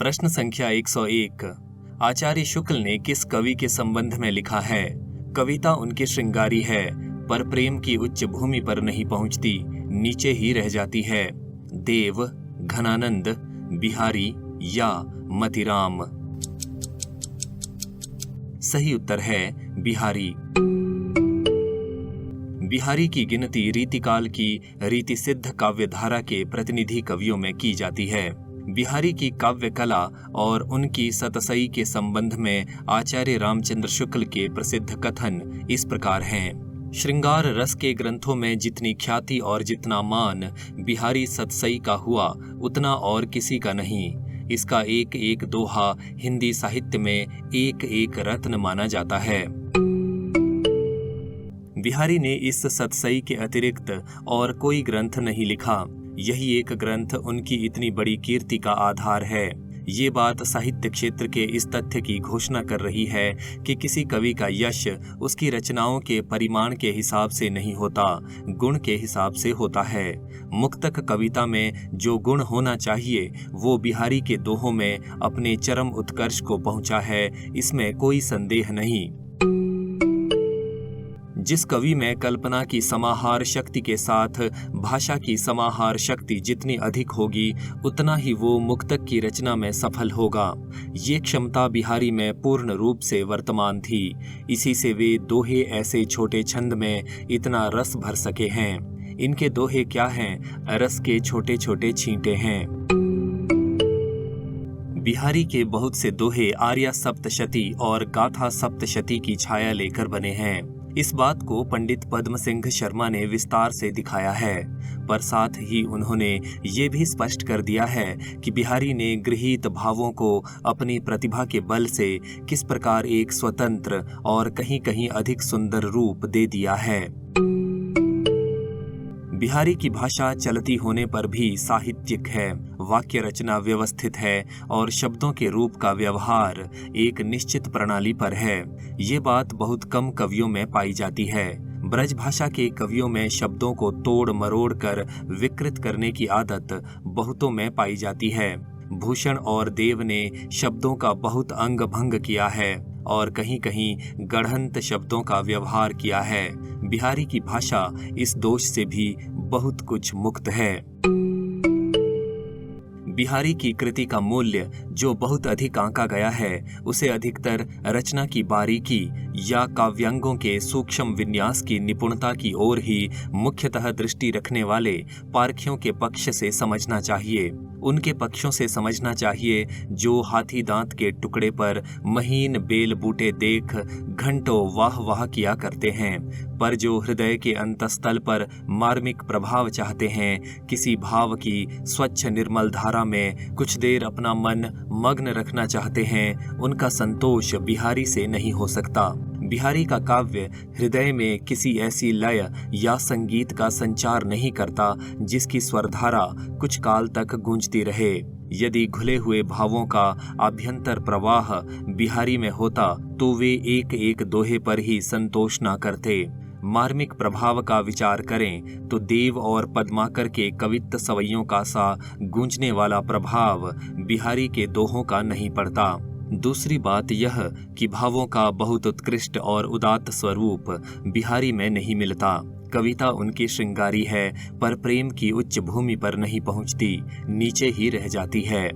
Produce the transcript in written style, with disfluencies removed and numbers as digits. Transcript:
प्रश्न संख्या 101। आचार्य शुक्ल ने किस कवि के संबंध में लिखा है? कविता उनकी श्रृंगारी है, पर प्रेम की उच्च भूमि पर नहीं पहुंचती, नीचे ही रह जाती है। देव, घनानंद, बिहारी या मतिराम? सही उत्तर है बिहारी। बिहारी की गिनती रीतिकाल की रीति सिद्ध काव्यधारा के प्रतिनिधि कवियों में की जाती है। बिहारी की काव्य कला और उनकी सतसई के संबंध में आचार्य रामचंद्र शुक्ल के प्रसिद्ध कथन इस प्रकार हैं। श्रृंगार रस के ग्रंथों में जितनी ख्याति और जितना मान बिहारी सतसई का हुआ, उतना और किसी का नहीं। इसका एक एक दोहा हिंदी साहित्य में एक एक रत्न माना जाता है। बिहारी ने इस सतसई के अतिरिक्त और कोई ग्रंथ नहीं लिखा। यही एक ग्रंथ उनकी इतनी बड़ी कीर्ति का आधार है। ये बात साहित्य क्षेत्र के इस तथ्य की घोषणा कर रही है कि किसी कवि का यश उसकी रचनाओं के परिमाण के हिसाब से नहीं होता, गुण के हिसाब से होता है। मुक्तक कविता में जो गुण होना चाहिए वो बिहारी के दोहों में अपने चरम उत्कर्ष को पहुंचा है, इसमें कोई संदेह नहीं। जिस कवि में कल्पना की समाहार शक्ति के साथ भाषा की समाहार शक्ति जितनी अधिक होगी, उतना ही वो मुक्तक की रचना में सफल होगा। ये क्षमता बिहारी में पूर्ण रूप से वर्तमान थी। इसी से वे दोहे ऐसे छोटे छंद में इतना रस भर सके हैं। इनके दोहे क्या हैं? रस के छोटे छोटे छींटे हैं। बिहारी के बहुत से दोहे आर्या सप्तशती और गाथा सप्तशती की छाया लेकर बने हैं। इस बात को पंडित पद्म सिंह शर्मा ने विस्तार से दिखाया है, पर साथ ही उन्होंने ये भी स्पष्ट कर दिया है कि बिहारी ने गृहीत भावों को अपनी प्रतिभा के बल से किस प्रकार एक स्वतंत्र और कहीं कहीं अधिक सुंदर रूप दे दिया है। बिहारी की भाषा चलती होने पर भी साहित्यिक है, वाक्य रचना व्यवस्थित है और शब्दों के रूप का व्यवहार एक निश्चित प्रणाली पर है। ये बात बहुत कम कवियों में पाई जाती है। ब्रज भाषा के कवियों में शब्दों को तोड़ मरोड़ कर विकृत करने की आदत बहुतों में पाई जाती है। भूषण और देव ने शब्दों का बहुत अंग भंग किया है और कहीं कहीं गढ़ंत शब्दों का व्यवहार किया है। बिहारी की भाषा इस दोष से भी बहुत कुछ मुक्त है। बिहारी की कृति का मूल्य जो बहुत अधिक आंका गया है, उसे अधिकतर रचना की बारीकी या काव्यांगों के सूक्ष्म विन्यास की निपुणता की ओर ही मुख्यतः दृष्टि रखने वाले पारखियों के पक्ष से समझना चाहिए। उनके पक्षों से समझना चाहिए जो हाथी दांत के टुकड़े पर महीन बेल बूटे देख घंटों वाह वाह किया करते हैं, पर जो हृदय के अंतस्तल पर मार्मिक प्रभाव चाहते हैं, किसी भाव की स्वच्छ निर्मल धारा में कुछ देर अपना मन मग्न रखना चाहते हैं, उनका संतोष बिहारी से नहीं हो सकता। बिहारी का काव्य हृदय में किसी ऐसी लय या संगीत का संचार नहीं करता जिसकी स्वरधारा कुछ काल तक गूंजती रहे। यदि घुले हुए भावों का आभ्यंतर प्रवाह बिहारी में होता तो वे एक एक दोहे पर ही संतोष न करते। मार्मिक प्रभाव का विचार करें तो देव और पद्माकर के कवित्त सवैयों का सा गूंजने वाला प्रभाव बिहारी के दोहों का नहीं पड़ता। दूसरी बात यह कि भावों का बहुत उत्कृष्ट और उदात्त स्वरूप बिहारी में नहीं मिलता। कविता उनकी श्रृंगारी है, पर प्रेम की उच्च भूमि पर नहीं पहुंचती, नीचे ही रह जाती है।